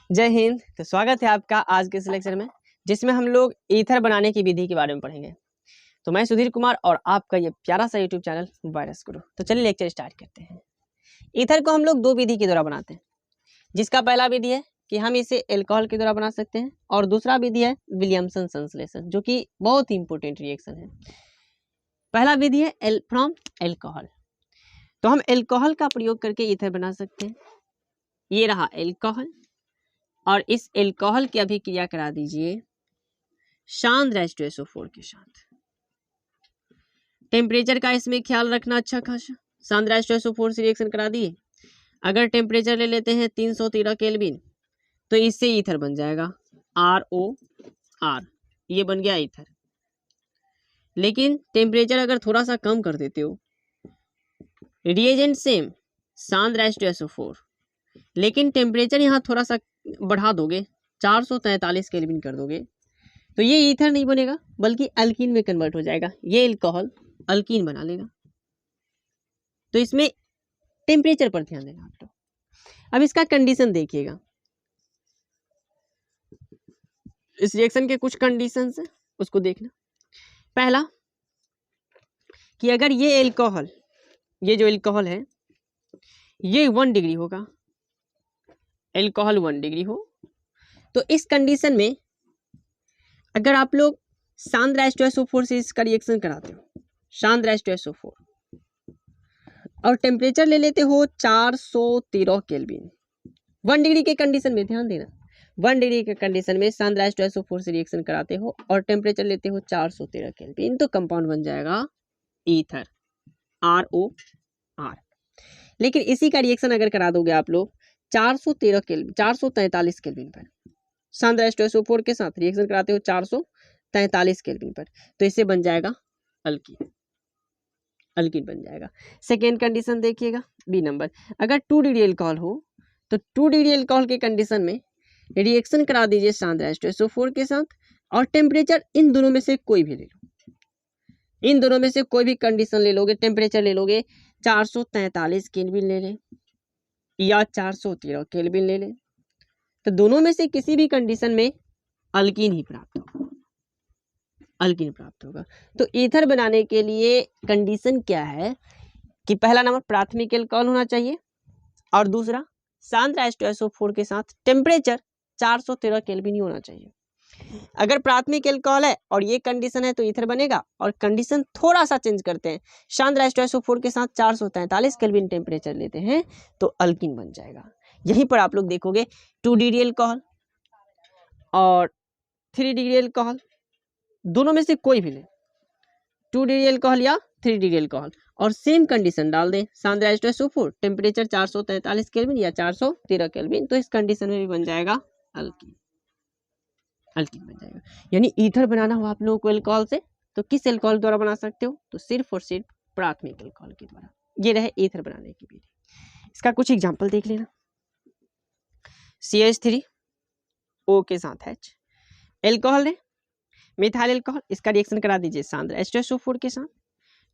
जय हिंद। तो स्वागत है आपका आज के इस लेक्चर में, जिसमें हम लोग ईथर बनाने की विधि के बारे में पढ़ेंगे। तो मैं सुधीर कुमार और आपका ये प्यारा सा यूट्यूब चैनल वायरस गुरु। तो चलिए लेक्चर स्टार्ट करते हैं। ईथर को हम लोग दो विधि के द्वारा बनाते हैं, जिसका पहला विधि है कि हम इसे एल्कोहल के द्वारा बना सकते हैं और दूसरा विधि है विलियमसन संश्लेषण, जो कि बहुत ही इंपॉर्टेंट रिएक्शन है। पहला विधि है फ्रॉम एल्कोहल। तो हम एल्कोहल का प्रयोग करके ईथर बना सकते हैं। ये रहा एल्कोहल और इस एल्कोहल की अभिक्रिया करा दीजिए शांत H2SO4 के साथ। टेम्परेचर का इसमें ख्याल रखना अच्छा खासा। शांत H2SO4 से रिएक्शन करा दिए। अगर टेम्परेचर ले लेते हैं 313 केल्विन, तो इससे ईथर बन जाएगा ROR। ये बन गया ईथर। लेकिन टेम्परेचर अगर थोड़ा सा कम कर देते हो, रिएजेंट सेम शांत H2SO4, लेकिन टेम्परेचर यहाँ थोड़ा सा बढ़ा दोगे, 443 केल्विन कर दोगे, तो ये ईथर नहीं बनेगा बल्कि अल्कीन में कन्वर्ट हो जाएगा। ये एल्कोहल अल्कीन बना लेगा। तो इसमें टेम्परेचर पर ध्यान देना आप लोग। अब इसका कंडीशन देखिएगा। इस रिएक्शन के कुछ कंडीशंस है, उसको देखना। पहला कि अगर ये एल्कोहल, ये जो एल्कोहल है ये 1 डिग्री होगा, एल्कोहल 1 डिग्री हो, तो इस कंडीशन में अगर आप लोग शांत H2SO4 से इसका रिएक्शन कराते हो, शांत H2SO4, और टेम्परेचर ले लेते हो 413 केल्विन, 1 डिग्री के कंडीशन में ध्यान देना, 1 डिग्री के कंडीशन में शांत H2SO4 से रिएक्शन कराते हो और टेम्परेचर लेते हो 413 केल्विन, तो कंपाउंड बन जाएगा ईथर, ROR। लेकिन इसी का रिएक्शन अगर करा दोगे आप लोग 443 केल्विन पर, शांत H2SO4 के साथ रिएक्शन कराते हो 443 केल्विन पर, तो इससे बन जाएगा अल्कीन, अल्कीन बन जाएगा। सेकेंड कंडीशन देखिएगा, बी नंबर। अगर 2 डिग्री एल्कोहल हो, तो 2 डिग्री एल्कोहल के कंडीशन में रिएक्शन करा दीजिए शांत H2SO4 के साथ और टेम्परेचर इन दोनों में से कोई भी ले लो, इन दोनों में से कोई भी कंडीशन ले लोगे, टेम्परेचर ले लोगे 443 केल्विन ले लें या 413 केल्विन ले लें, तो दोनों में से किसी भी कंडीशन में अल्कीन ही प्राप्त होगा, अल्कीन प्राप्त होगा। तो ईथर बनाने के लिए कंडीशन क्या है कि पहला नंबर प्राथमिक एल्कोहल होना चाहिए और दूसरा शांत H2SO4 के साथ टेम्परेचर 413 केल्विन ही होना चाहिए। अगर प्राथमिक एल्कोहल है और ये कंडीशन है तो ईथर बनेगा, और कंडीशन थोड़ा सा चेंज करते हैं, शांत H2SO4 के साथ 443 केल्विन टेम्परेचर लेते हैं, तो अल्कीन बन जाएगा। यहीं पर आप लोग देखोगे 2 डिग्री एल्कोहल और 3 डिग्री एल्कोहल, दोनों में से कोई भी ले, 2 डिग्री एल्कोहल या 3 डिग्री एल्कोहल, और सेम कंडीशन डाल दें, शांत H2SO4 टेम्परेचर 443 केल्विन या 413 केल्विन, तो इस कंडीशन में भी बन जाएगा अल्कीन, अल्कीन बन जाएगा। यानी ईथर बनाना हो आप लोगों को एल्कोहल से, तो किस एल्कोहल द्वारा बना सकते हो? तो सिर्फ और सिर्फ प्राथमिक एल्कोहल के द्वारा। ये रहे ईथर बनाने की विधि। इसका कुछ एग्जांपल देख लेना। CH3O के साथ H, एल्कोहल है मिथाइल एल्कोहल, इसका रिएक्शन करा दीजिए शांत H2SO4 के साथ,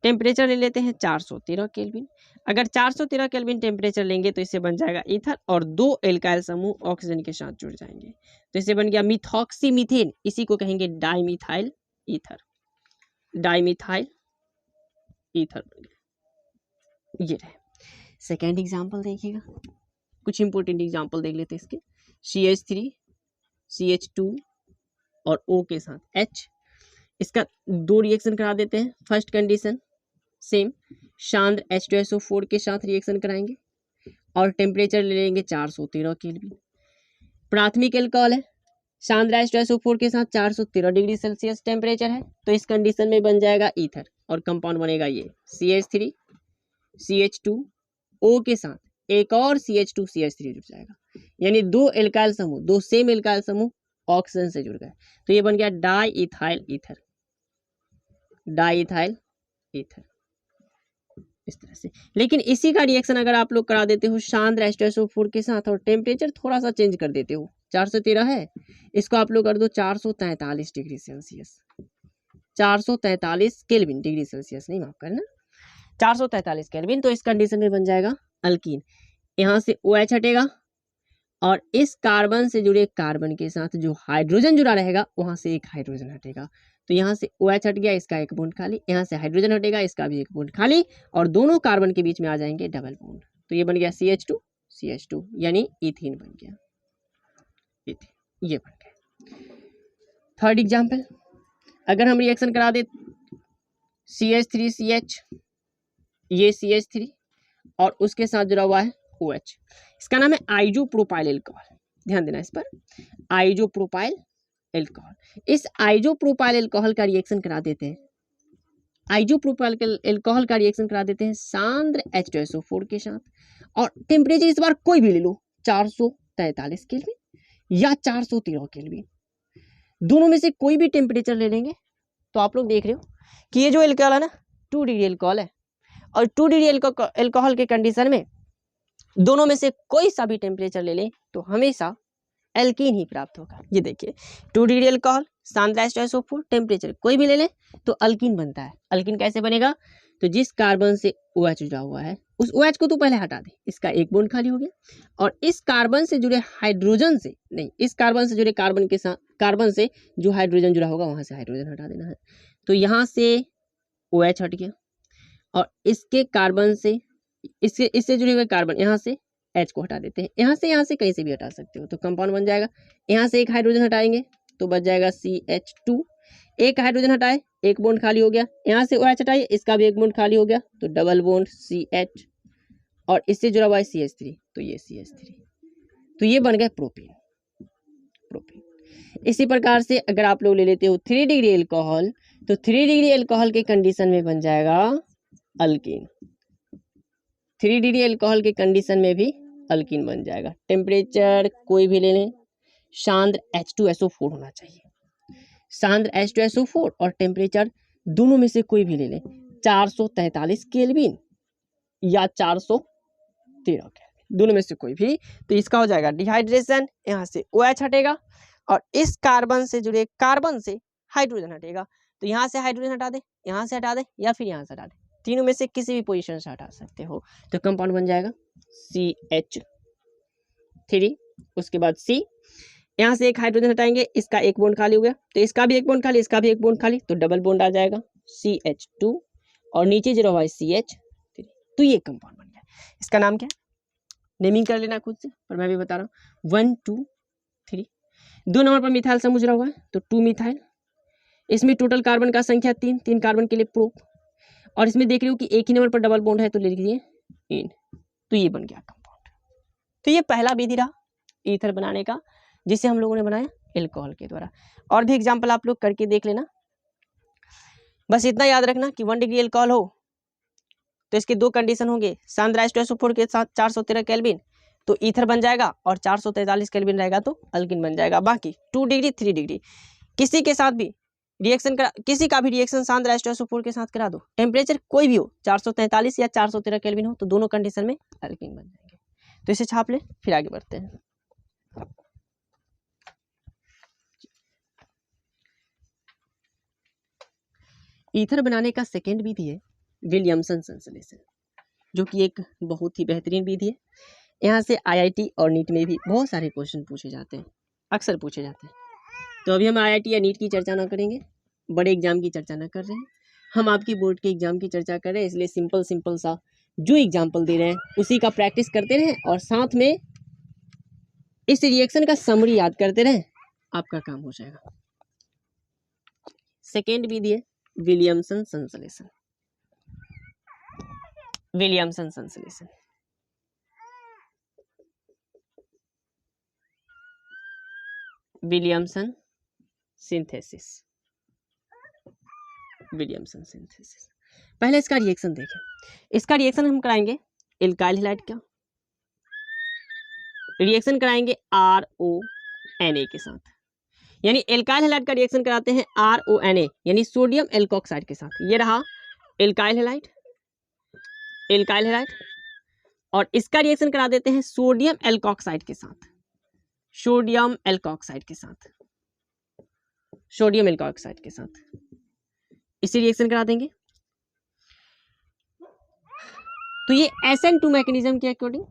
टेम्परेचर ले लेते हैं 413 केल्विन। अगर 413 केल्विन टेम्परेचर लेंगे तो इससे बन जाएगा ईथर, और 2 एल्काइल समूह ऑक्सीजन के साथ जुड़ जाएंगे, तो इससे बन गया मिथॉक्सी मीथेन, इसी को कहेंगे डाइमिथाइल ईथर, डाइमिथाइल ईथर बन गया। ये रहे। सेकेंड एग्जाम्पल देखिएगा, कुछ इंपोर्टेंट एग्जाम्पल देख लेते हैं इसके। CH3 CH2 और O के साथ H, इसका 2 रिएक्शन करा देते हैं। फर्स्ट कंडीशन सेम, शांत H2SO4 के साथ रिएक्शन कराएंगे और टेम्परेचर ले लेंगे 413 केल्विन। प्राथमिक एल्कोहल है, शांत H2SO4 के साथ 413 डिग्री सेल्सियस टेम्परेचर है, तो इस कंडीशन में बन जाएगा ईथर, और कंपाउंड बनेगा ये CH3 CH2O के साथ एक और CH2 CH3 जुड़ जाएगा, यानी 2 एल्काइल समूह, 2 सेम एल्काइल समूह ऑक्सीजन से जुड़ गए, तो ये बन गया डाइइथाइल ईथर, डाइइथाइल ईथर, इस तरह से। लेकिन इसी का रिएक्शन अगर आप लोग करा देते हो शांत H2SO4 के साथ और टेम्परेचर थोड़ा सा चेंज कर देते हो, 413 है, इसको आप लोग कर दो 443 degree Celsius, 443 kelvin, degree Celsius नहीं, माफ करना, 443 केल्विन, तो इस कंडीशन में बन जाएगा अल्कीन। यहाँ से OH हटेगा और इस कार्बन से जुड़े कार्बन के साथ जो हाइड्रोजन जुड़ा रहेगा वहां से एक हाइड्रोजन हटेगा, तो यहाँ से OH हट गया, इसका एक बॉन्ड खाली, यहाँ से हाइड्रोजन हटेगा, इसका भी एक बॉन्ड खाली, और दोनों कार्बन के बीच में आ जाएंगे डबल बॉन्ड, तो ये बन गया CH2 यानी इथीन बन गया, इथीन ये बन गया। थर्ड एग्जाम्पल, अगर हम रिएक्शन करा दे CH3CH, ये CH3 और उसके साथ जुड़ा हुआ है OH, इसका नाम है आइसोप्रोपाइल एल्कोहल, ध्यान देना इस पर, आइसोप्रोपाइल एल्कोहल। इस आइसोप्रोपाइल एल्कोहल का रिएक्शन करा देते हैं, आइसोप्रोपाइल एल्कोहल का रिएक्शन करा देते हैं सांद्र H2SO4 के साथ, और टेम्परेचर इस बार कोई भी ले लो, 443 केल्विन या 413 केल्विन, दोनों में से कोई भी टेम्परेचर ले लेंगे, तो आप लोग देख रहे हो कि ये जो एल्कोहल है ना 2 डिग्री एल्कोहल है, और 2 डिग्री एल्कोहल के कंडीशन में दोनों में से कोई सा भी टेम्परेचर ले लें तो हमेशा एल्कीन ही प्राप्त होगा। ये देखिए 2 डिग्री एल्कोहल, सांद्र H2SO4, टेम्परेचर कोई भी ले लें तो अल्कीन बनता है। अल्कीन कैसे बनेगा, तो जिस कार्बन से OH जुड़ा हुआ है उस OH को तो पहले हटा दे, इसका एक बॉन्ड खाली हो गया, और इस कार्बन से जुड़े हाइड्रोजन से नहीं, इस कार्बन से जुड़े कार्बन के साथ, कार्बन से जो हाइड्रोजन जुड़ा होगा वहां से हाइड्रोजन हटा देना है, तो यहाँ से OH हट गया, और इसके कार्बन से इससे जुड़े हुए कार्बन यहाँ से H को हटा देते हैं, यहाँ से कहीं से भी हटा सकते हो, तो कंपाउंड बन जाएगा। यहाँ से एक हाइड्रोजन हटाएंगे तो बच जाएगा CH2, एक हाइड्रोजन हटाए एक बॉन्ड खाली हो गया, यहाँ से OH हटाइए इसका भी एक बॉन्ड खाली हो गया, तो डबल बॉन्ड CH, और इससे जुड़ा हुआ है CH3, तो ये CH3, तो ये बन गया प्रोपेन। इसी प्रकार से अगर आप लोग ले लेते हो 3 डिग्री एल्कोहल, तो 3 डिग्री एल्कोहल के कंडीशन में बन जाएगा अल्कीन, 3 डिग्री एल्कोहल के कंडीशन में भी अल्कीन बन जाएगा। टेम्परेचर कोई भी ले लें, सांद्र H2SO4 होना चाहिए, सांद्र H2SO4 और टेम्परेचर दोनों में से कोई भी ले लें, 443 केल्विन या 413 केल्विन, दोनों में से कोई भी, तो इसका हो जाएगा डिहाइड्रेशन, यहाँ से OH हटेगा, और इस कार्बन से जुड़े कार्बन से हाइड्रोजन हटेगा, तो यहाँ से हाइड्रोजन हटा दे, यहाँ से हटा दे, या फिर यहाँ से हटा दे, तीनों में से किसी भी पोजीशन से हटा सकते हो, तो कंपाउंड बन जाएगा CH3, उसके बाद C, यहाँ से एक हाइड्रोजन हटाएंगे, इसका एक बॉन्ड खाली हो गया, तो इसका भी एक बॉन्ड खाली, इसका भी एक बॉन्ड खाली, तो डबल बॉन्ड आ जाएगा CH2, और नीचे जो रहा है CH3, तो ये कंपाउंड बन गया। इसका नाम क्या है, नेमिंग कर लेना खुद से, पर मैं भी बता रहा हूँ, 1 2 3, 2 नंबर पर मिथाइल समूह जुड़ा हुआ है, तो 2 मिथाइल, इसमें टोटल कार्बन का संख्या 3 कार्बन के लिए प्रोप, और इसमें देख रहे हो कि एक ही नंबर पर डबल बॉन्ड है, तो ले लीजिए इन, तो ये बन गया कंपाउंड। तो ये पहला विधि रहा ईथर बनाने का, जिसे हम लोगों ने बनाया एल्कोहल के द्वारा। और भी एग्जांपल आप लोग करके देख लेना, बस इतना याद रखना कि 1 डिग्री एल्कोहल हो तो इसके 2 कंडीशन होंगे, सांद्र H2SO4 के साथ 413 केल्विन तो ईथर बन जाएगा, और 443 केल्विन रहेगा तो अल्कीन बन जाएगा। बाकी 2 डिग्री 3 डिग्री किसी के साथ भी रिएक्शन करा, किसी का भी रिएक्शन सांद्र H2SO4 के साथ करा दो, टेम्परेचर कोई भी हो, 443 या 413 केल्विन हो, तो दोनों कंडीशन में अल्कीन बन जाएंगे। तो इसे छाप ले, फिर आगे बढ़ते हैं। ईथर बनाने का सेकेंड विधि है विलियमसन संश्लेषण, जो कि एक बहुत ही बेहतरीन विधि है। यहाँ से IIT और नीट में भी बहुत सारे क्वेश्चन पूछे जाते हैं, अक्सर पूछे जाते हैं। तो अभी हम IIT या नीट की चर्चा ना करेंगे, बड़े एग्जाम की चर्चा ना कर रहे हैं, हम आपकी बोर्ड के एग्जाम की चर्चा कर रहे हैं, इसलिए सिंपल सा जो एग्जाम्पल दे रहे हैं उसी का प्रैक्टिस करते रहें, और साथ में इस रिएक्शन का समरी याद करते रहें, आपका काम हो जाएगा। सेकेंड विधि है विलियमसन संश्लेषण, विलियमसन संश्लेषण। Williamson synthesis, Williamson synthesis. पहले इसका रिएक्शन देखें, इसका रिएक्शन हम कराएंगे एल्काइल हैलाइड का, रिएक्शन कराएंगे RONA के साथ, यानी एल्काइल हैलाइड का रिएक्शन कराते हैं RONA यानी सोडियम एल्कोक्साइड के साथ। ये रहा एल्काइल हैलाइड, एल्काइल हैलाइड, और इसका रिएक्शन करा देते हैं सोडियम एल्कोक्साइड के साथ, सोडियम एल्कोक्साइड के साथ, सोडियम एल्कोक्साइड के साथ इसे रिएक्शन करा देंगे। तो ये SN2 मैकेनिज्म के अकॉर्डिंग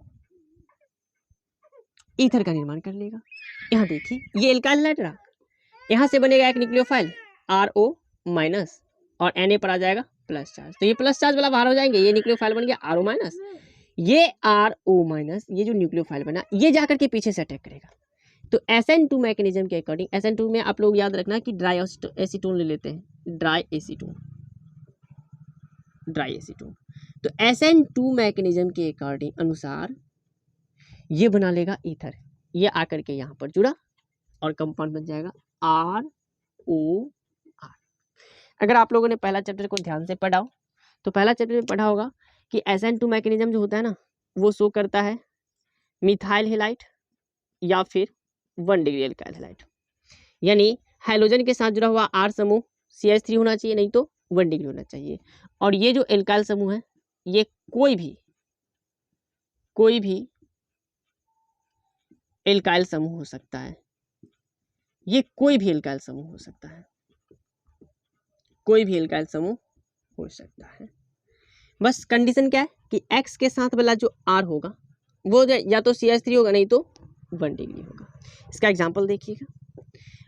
ईथर का निर्माण कर लेगा। यहाँ देखिए ये एल्काइल हैलाइड रहा, यहाँ से बनेगा एक न्यूक्लियोफाइल RO माइनस और Na पर आ जाएगा प्लस चार्ज, तो ये प्लस चार्ज वाला बाहर हो जाएंगे, ये न्यूक्लियोफाइल बन गया RO माइनस, ये RO माइनस, ये जो न्यूक्लियोफाइल बना ये जाकर के पीछे से अटैक करेगा। तो SN2 मैकेनिज्म के अकॉर्डिंग, SN2 में आप लोग याद रखना कि ड्राई एसीटोन ले लेते हैं, ड्राई एसीटोन। तो SN2 मैकेनिज्म के अकॉर्डिंग अनुसार ये बना लेगा ईथर, ये आकर के यहाँ पर जुड़ा और कंपाउंड बन जाएगा ROR। अगर आप लोगों ने पहला चैप्टर को ध्यान से पढ़ा हो तो पहला चैप्टर में पढ़ा होगा कि SN2 मैकेनिज्म जो होता है ना वो शो करता है मिथाइल हैलाइड या फिर 1 डिग्री एल्काइल हैलाइड, यानी हाइड्रोजन के साथ जुड़ा हुआ R समूह CH3 होना चाहिए, नहीं तो 1 डिग्री होना चाहिए। और ये जो एल्काइल समूह है ये कोई भी एल्काइल समूह हो सकता है, ये कोई भी एल्काइल समूह हो सकता है, कोई भी एल्काइल समूह हो सकता है। बस कंडीशन क्या है कि X के साथ वाला जो R होगा वो या तो CH3 होगा नहीं तो 1 डिग्री होगा। इसका एग्जांपल देखिएगा,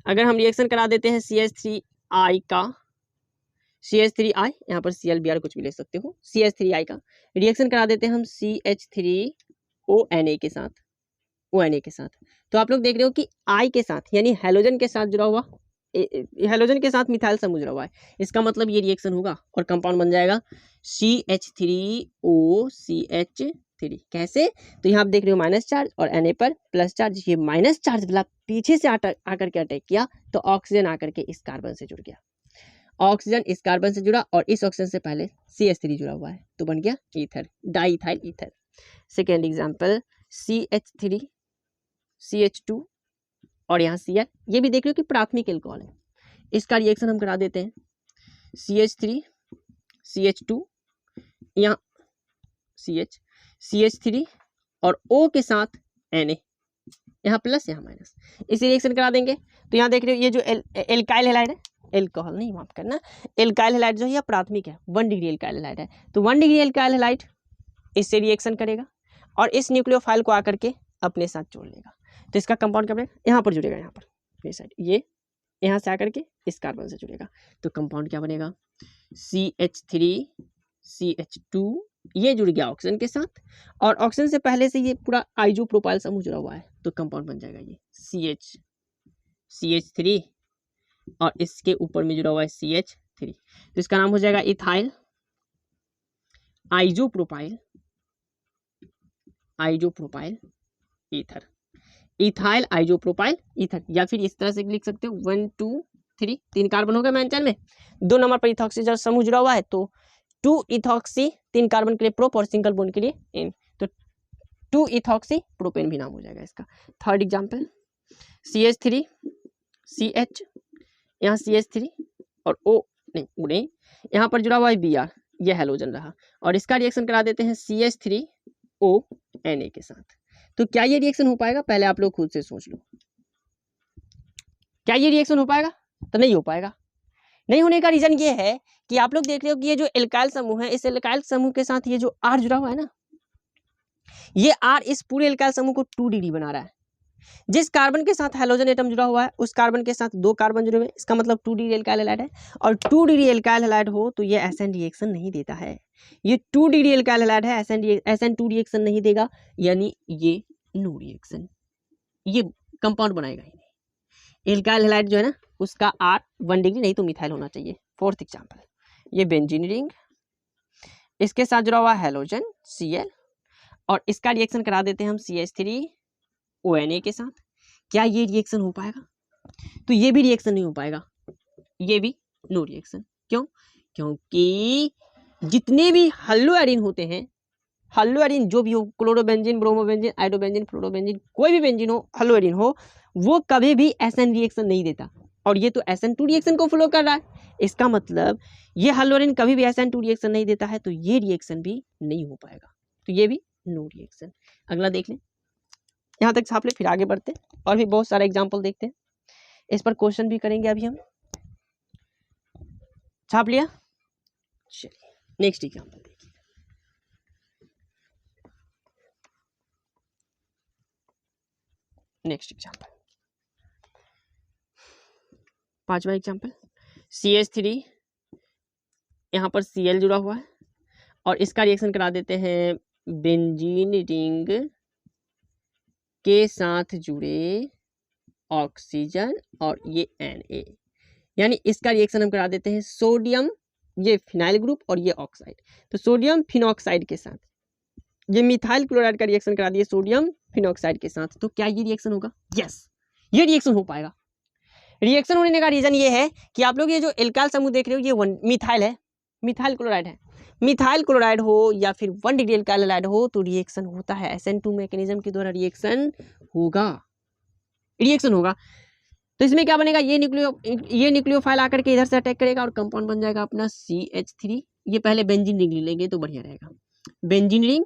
अगर हम रिएक्शन करा देते हैं CH3I का, CH3I यहाँ पर ClBr कुछ भी ले सकते हो, CH3I का रिएक्शन करा देते हैं हम CH3ONA के साथ, ONA के साथ, तो आप लोग देख रहे हो कि I के साथ यानी हैलोजन के साथ जुड़ा हुआ, हैलोजन के साथ मिथाइल समूह जुड़ा हुआ है, इसका मतलब ये रिएक्शन होगा और कंपाउंड बन जाएगा CH3OCH3। कैसे? तो यहाँ आप देख रहे हो माइनस चार्ज और Na पर प्लस चार्ज, ये माइनस चार्ज वाला पीछे से आकर के अटैक किया तो ऑक्सीजन आकर के इस कार्बन से जुड़ गया, ऑक्सीजन इस कार्बन से जुड़ा और इस ऑक्सीजन से पहले CH3 जुड़ा हुआ है तो बन गया ether, diethyl ether. Second example CH3 CH2 और यहाँ Cl, ये भी देख रहे हो कि प्राथमिक एल्कोहल है, इसका रिएक्शन हम करा देते हैं CH3 CH2 यहाँ CH3 और O के साथ Na, यहाँ प्लस यहाँ माइनस, इसी रिएक्शन करा देंगे तो यहाँ देख रहे हो ये जो एल्काइल हैलाइड है, एल्कोहल नहीं माफ करना, एल्काइल हैलाइड जो है यह प्राथमिक है, 1 डिग्री एल्काइल हैलाइड है, तो 1 डिग्री एल्काइल हैलाइड इससे रिएक्शन करेगा और इस न्यूक्लियोफाइल को आकर के अपने साथ जोड़ लेगा, तो इसका कंपाउंड क्या बनेगा, यहाँ पर जुड़ेगा, यहाँ पर ये साइड, ये यहाँ से आकर के इस कार्बन से जुड़ेगा, तो कंपाउंड क्या बनेगा CH3 CH2, ये जुड़ गया ऑक्सीजन के साथ और ऑक्सीजन से पहले से ये पूरा आइसोप्रोपाइल समूह जुड़ा हुआ है तो कंपाउंड बन जाएगा ये CH3 और इसके ऊपर में जुड़ा हुआ है CH3, तो इसका नाम हो जाएगा ethyl isopropyl ether, ethyl isopropyl ether, या फिर इस तरह से लिख सकते हो 1 2 3, 3 कार्बन हो गए मेंशन में, 2 नंबर पर इथॉक्सी समूह जुड़ा हुआ है तो 2 इथॉक्सी, 3 कार्बन के लिए प्रोप और सिंगल बॉन्ड के लिए इन, तो 2 इथॉक्सी प्रोपेन भी नाम हो जाएगा इसका। थर्ड एग्जांपल CH3 CH, यहाँ CH3 और O नहीं यहाँ पर जुड़ा हुआ है Br, यह हैलोजन रहा और इसका रिएक्शन करा देते हैं CH3ONA के साथ, तो क्या ये रिएक्शन हो पाएगा? पहले आप लोग खुद से सोच लो, क्या ये रिएक्शन हो पाएगा? तो नहीं हो पाएगा। नहीं होने का रीजन ये है कि आप लोग देख रहे हो कि ये जो एल्काइल समूह है, इस एल्काइल समूह के साथ ये जो R जुड़ा हुआ है ना, ये R इस पूरे एल्काइल समूह को 2 डिग्री बना रहा है, जिस कार्बन के साथ हैलोजन एटम जुड़ा हुआ है उस कार्बन के साथ 2 कार्बन जुड़े हुए हैं, इसका मतलब 2 डिग्री एल्काइल हैलाइड है, और 2 डिग्री एल्काइल हैलाइड हो तो ये SN रिएक्शन नहीं देता है, ये 2 डिग्री एल्काइल हैलाइड है, SN2 रिएक्शन नहीं देगा, यानी ये नो रिएक्शन, ये कंपाउंड बनाएगा ही नहीं। एल्काइल हैलाइड जो है ना उसका R 1 डिग्री नहीं तो मिथाइल होना चाहिए। फोर्थ एग्जाम्पल, ये बेंजीन रिंग, इसके साथ जुड़ा हुआ हैलोजन Cl और इसका रिएक्शन करा देते हैं हम CH3ONA के साथ, क्या ये रिएक्शन हो पाएगा? तो ये भी रिएक्शन नहीं हो पाएगा, ये भी नो रिएक्शन। क्यों? क्योंकि जितने भी हल्लो एरिन होते हैं, हल्लो एरिन जो भी हो, क्लोरोबेंजीन, ब्रोमोबेंजीन, आइडोबेंजीन, फ्लोरोबेंजीन, कोई भी बेंजीन हो, हल्लो एरिन हो, वो कभी भी SN रिएक्शन नहीं देता और ये तो SN2 रिएक्शन को फॉलो कर रहा है, इसका मतलब ये हल्लो एरिन कभी भी SN2 रिएक्शन नहीं देता है तो ये रिएक्शन भी नहीं हो पाएगा, तो ये भी नो रिएक्शन। अगला देख लें, यहाँ तक छाप ले, फिर आगे बढ़ते और भी बहुत सारे एग्जाम्पल देखते हैं, इस पर क्वेश्चन भी करेंगे अभी हम। छाप लिया? चलिए नेक्स्ट एग्जाम्पल देखिए, नेक्स्ट एग्जाम्पल, पांचवा एग्जाम्पल, CH3, यहाँ पर Cl जुड़ा हुआ है और इसका रिएक्शन करा देते हैं बेंजीन रिंग के साथ जुड़े ऑक्सीजन और ये Na, यानी इसका रिएक्शन हम करा देते हैं सोडियम, ये फिनाइल ग्रुप और ये ऑक्साइड, तो सोडियम फिनॉक्साइड के साथ ये मिथाइल क्लोराइड का रिएक्शन करा दिए सोडियम फिनॉक्साइड के साथ, तो क्या ये रिएक्शन होगा? यस, ये रिएक्शन हो पाएगा। रिएक्शन होने का रीजन ये है कि आप लोग ये जो एल्काइल समूह देख रहे हो ये मिथाइल है, मिथाइल क्लोराइड है, मिथाइल क्लोराइड हो या फिर 1 डिग्री एल्काइल हैलाइड हो तो रिएक्शन होता है, SN2 मैकेनिज्म के द्वारा रिएक्शन होगा, रिएक्शन होगा। तो इसमें क्या बनेगा, ये न्यूक्लियोफाइल आकर के इधर से अटैक करेगा और कंपाउंड बन जाएगा अपना CH3। ये पहले बेंजीन रिंग ले लेंगे तो बढ़िया रहेगा, बेंजीन रिंग,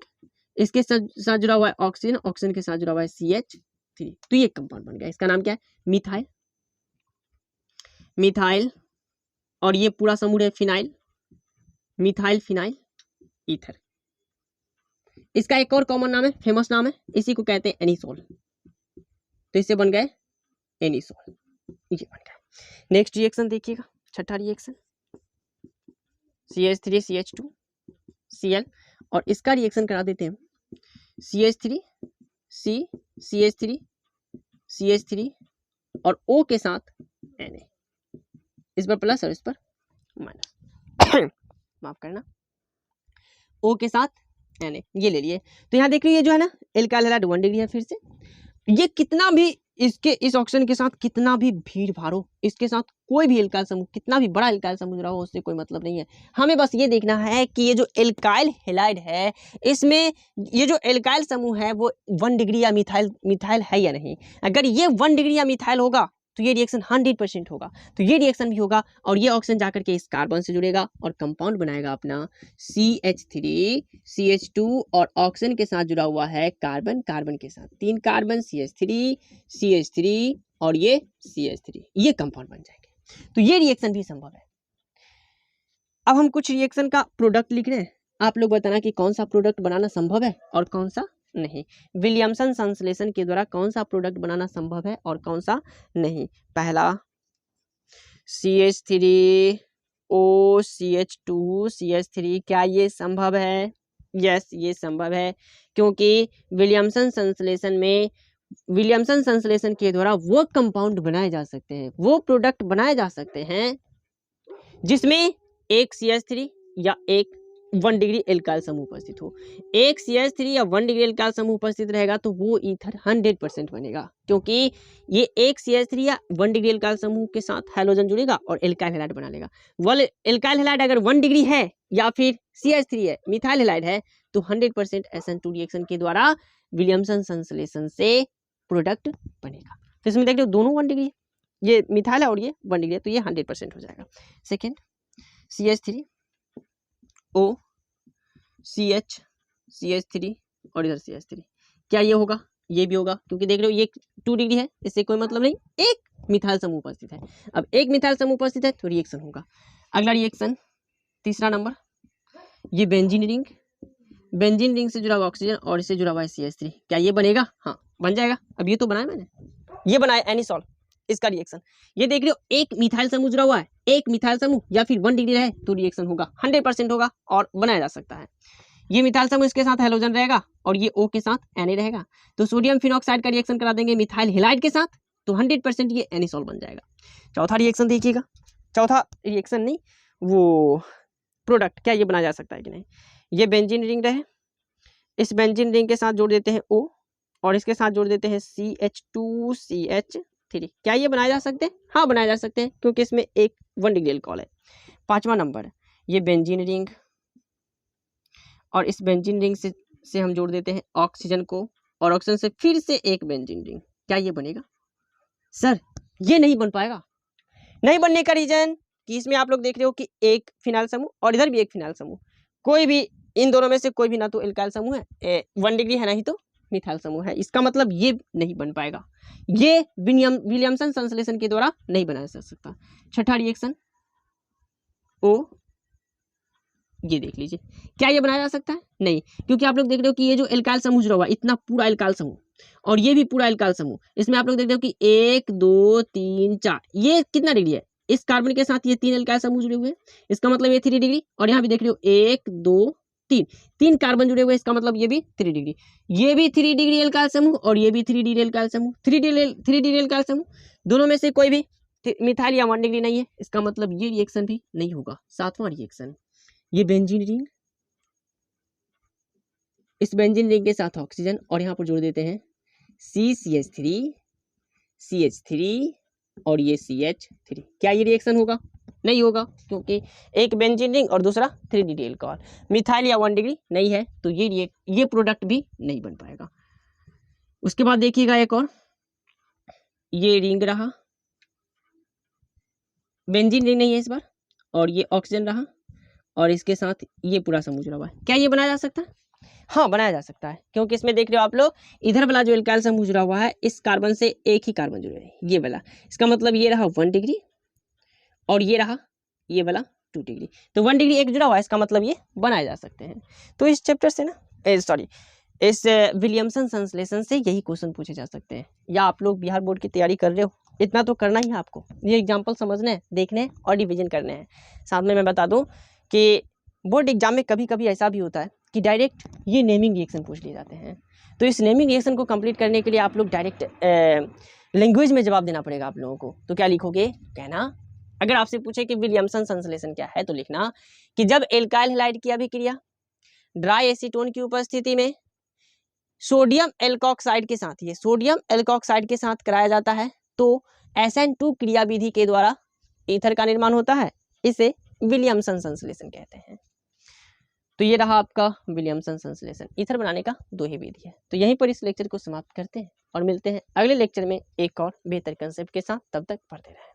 इसके साथ जुड़ा हुआ है ऑक्सीजन, ऑक्सीजन के साथ जुड़ा हुआ है CH3, तो ये कंपाउंड बन गया, इसका नाम क्या है? मिथाइल, मिथाइल, और ये पूरा समूह है फिनाइल, मिथाइल फिनाइल ईथर। इसका एक और कॉमन नाम है, फेमस नाम है, इसी को कहते हैं एनिसोल, तो इससे बन गए एनिसोल, ये बन गया। नेक्स्ट रिएक्शन देखिएगा, छठा रिएक्शन, CH3 CH2 Cl, और इसका रिएक्शन करा देते हैं CH3 C CH3 CH3 और O के साथ Na, इस पर प्लस और इस पर माइनस माफ करना, O के साथ Na, ये ले लिए। तो यहाँ देख रही है जो है ना एल्काइल हैलाइड 1 डिग्री है, फिर से ये कितना भी इसके इस ऑक्सीजन के साथ कितना भी भीड़ भाड़ हो, इसके साथ कोई भी एल्काइल समूह, कितना भी बड़ा एल्काइल समूह रहा हो, उससे कोई मतलब नहीं है। हमें बस ये देखना है कि ये जो एल्काइल हैलाइड है इसमें ये जो एल्काइल समूह है वो 1 डिग्री या मिथाइल है या नहीं। अगर ये 1 डिग्री या मिथाइल होगा तो ये रिएक्शन 100% होगा, तो ये रिएक्शन भी होगा और ये ऑक्सीजन जाकर के इस कार्बन से जुड़ेगा और कंपाउंड बनाएगा अपना CH3 CH2 और ऑक्सीजन के साथ जुड़ा हुआ है कार्बन, कार्बन के साथ 3 कार्बन CH3 और ये CH3, ये कंपाउंड बन जाएंगे, तो ये रिएक्शन भी संभव है। अब हम कुछ रिएक्शन का प्रोडक्ट लिख रहे हैं, आप लोग बताना कि कौन सा प्रोडक्ट बनाना संभव है और कौन सा नहीं। विलियमसन संश्लेषण के द्वारा कौन सा प्रोडक्ट बनाना संभव है और कौन सा नहीं। पहला CH3O CH2 CH3, क्या ये संभव है? यस, ये संभव है, क्योंकि विलियमसन संश्लेषण के द्वारा वो कंपाउंड बनाए जा सकते हैं, वो प्रोडक्ट बनाए जा सकते हैं जिसमें एक CH3 या एक 1 डिग्री एल्काइल समूह उपस्थित हो। एक CH3 या 1 डिग्री एल्काइल समूह उपस्थित रहेगा तो वो ईथर 100% बनेगा, क्योंकि ये एक CH3 या 1 डिग्री एल्काइल समूह के साथ हैलोजन जुड़ेगा और एल्काइल हैलाइड बना लेगा। वल एल्काइल हैलाइड अगर 1 डिग्री है या फिर CH3 है, मिथाइल हैलाइड है, तो 100% SN2 रिएक्शन के द्वारा विलियमसन संश्लेषण से प्रोडक्ट बनेगा। तो इसमें देख लो दोनों 1 डिग्री, ये मिथाइल है और ये 1 डिग्री है, तो ये 100% हो जाएगा। सेकेंड CH3O CH CH3 और इधर CH3, क्या ये होगा? ये भी होगा, क्योंकि देख रहे हो ये 2 डिग्री है, इससे कोई मतलब नहीं, एक मिथाइल समूह उपस्थित है। अब एक मिथाइल समूह उपस्थित है तो रिएक्शन होगा। अगला रिएक्शन, तीसरा नंबर, ये बेंजीन रिंग से जुड़ा हुआ ऑक्सीजन और इससे जुड़ा हुआ है CH3, क्या ये बनेगा? हाँ, बन जाएगा। अब ये तो बनाया मैंने, ये बनाया एनिसॉल, इसका रिएक्शन ये देख रहे हो, एक मिथाइल समूह जुड़ा हुआ है, एक मिथाइल समूह या फिर 1 डिग्री रहे तो रिएक्शन होगा, 100% होगा और बनाया जा सकता है। ये मिथाइल समूह इसके साथ हैलोजन रहेगा और ये O के साथ Na रहेगा, तो सोडियम फिनॉक्साइड का रिएक्शन करा देंगे मिथाइल हैलाइड के साथ, तो 100% ये एनिसॉल बन जाएगा। चौथा रिएक्शन देखिएगा, चौथा रिएक्शन नहीं, वो प्रोडक्ट, क्या ये बनाया जा सकता है कि नहीं। ये बेंजीन रिंग रहे, इस बेंजीन रिंग के साथ जोड़ देते हैं O और इसके साथ जोड़ देते हैं CH2 CH3, क्या ये बनाए जा सकते हैं? हाँ, बनाए जा सकते हैं, क्योंकि इसमें एक 1 डिग्री अल्कोहल है। पांचवा नंबर, ये बेंजीन रिंग और इस बेंजीन रिंग से हम जोड़ देते हैं ऑक्सीजन को और ऑक्सीजन से फिर से एक बेंजीन रिंग, क्या ये बनेगा? सर ये नहीं बन पाएगा। नहीं बनने का रीजन कि इसमें आप लोग देख रहे हो कि एक फिनाइल समूह और इधर भी एक फिनाइल समूह, कोई भी इन दोनों में से कोई भी ना तो एल्काइल समूह है, 1 डिग्री है, नहीं तो मिथाइल समूह है, इसका मतलब ये नहीं बन पाएगा, ये विलियमसन संश्लेषण के द्वारा नहीं बनाया जा सकता। छठा रिएक्शन O, ये देख लीजिए, क्या ये बनाया जा सकता है? नहीं, क्योंकि आप लोग देख रहे हो कि ये जो एल्काइल समूह जुड़ा हुआ, इतना पूरा एल्काइल समूह, और ये भी पूरा एल्काइल समूह। इसमें आप लोग देखते हो कि 1 2 3 4, ये कितना डिग्री है, इस कार्बन के साथ ये 3 एल्काइल समूह जुड़े हुए हैं, इसका मतलब ये 3 डिग्री। और यहाँ भी देख रहे हो 1 2 3, 3 कार्बन जुड़े हुए हैं, इसका मतलब ये भी 3 डिग्री। ये भी 3 डिग्री एल्काइल समूह और ये भी 3 डिग्री एल्काइल समूह, 3 डिग्री एल्काइल समूह, दोनों में से कोई भी मिथाइल या 1 डिग्री नहीं है, इसका मतलब ये रिएक्शन भी नहीं होगा। 7वां रिएक्शन, ये बेंजीन रिंग, इस बेंजीन रिंग के साथ ऑक्सीजन और यहाँ पर जोड़ देते हैं CCH3 CH3 और ये CH3। क्या ये रिएक्शन होगा? नहीं होगा, क्योंकि एक बेंजीन रिंग और दूसरा 3 डिग्री एल्कोहल, मिथाइल या 1 डिग्री नहीं है, तो ये प्रोडक्ट भी नहीं बन पाएगा। उसके बाद देखिएगा एक और, ये रिंग रहा, बेंजीन रिंग नहीं है इस बार, और ये ऑक्सीजन रहा और इसके साथ ये पूरा समूह जुड़ा हुआ है। क्या ये बनाया जा सकता है? हाँ, बनाया जा सकता है, क्योंकि इसमें देख रहे हो आप लोग, इधर वाला जो एल्काइल समूह जुड़ा हुआ है, इस कार्बन से एक ही कार्बन जुड़े हैं, ये वाला, इसका मतलब ये रहा 1 डिग्री और ये रहा ये वाला 2 डिग्री, तो 1 डिग्री एक जुड़ा हुआ है, इसका मतलब ये बनाए जा सकते हैं। तो इस चैप्टर से ना, इस विलियमसन संश्लेषण से यही क्वेश्चन पूछे जा सकते हैं। या आप लोग बिहार बोर्ड की तैयारी कर रहे हो, इतना तो करना ही है आपको, ये एग्जाम्पल समझने हैं, देखने हैं और रिविजन करने हैं। साथ में मैं बता दूं कि बोर्ड एग्जाम में कभी कभी ऐसा भी होता है कि डायरेक्ट ये नेमिंग रिएक्शन पूछ लिए जाते हैं, तो इस नेमिंग रिएक्शन को कंप्लीट करने के लिए आप लोग डायरेक्ट लैंग्वेज में जवाब देना पड़ेगा आप लोगों को। तो क्या लिखोगे? कहना, अगर आपसे पूछे कि विलियमसन संश्लेषण क्या है, तो लिखना कि जब एल्काइल हैलाइड की अभिक्रिया ड्राई एसीटोन की उपस्थिति में सोडियम एल्कोक्साइड के साथ, ये सोडियम एल्कोक्साइड के साथ कराया जाता है, तो SN2 क्रिया विधि के द्वारा ईथर का निर्माण होता है, इसे विलियमसन संश्लेषण कहते हैं। तो ये रहा आपका विलियमसन संश्लेषण, ईथर बनाने का 2 ही विधि है। तो यहीं पर इस लेक्चर को समाप्त करते हैं और मिलते हैं अगले लेक्चर में एक और बेहतर कंसेप्ट के साथ। तब तक पढ़ते रहें।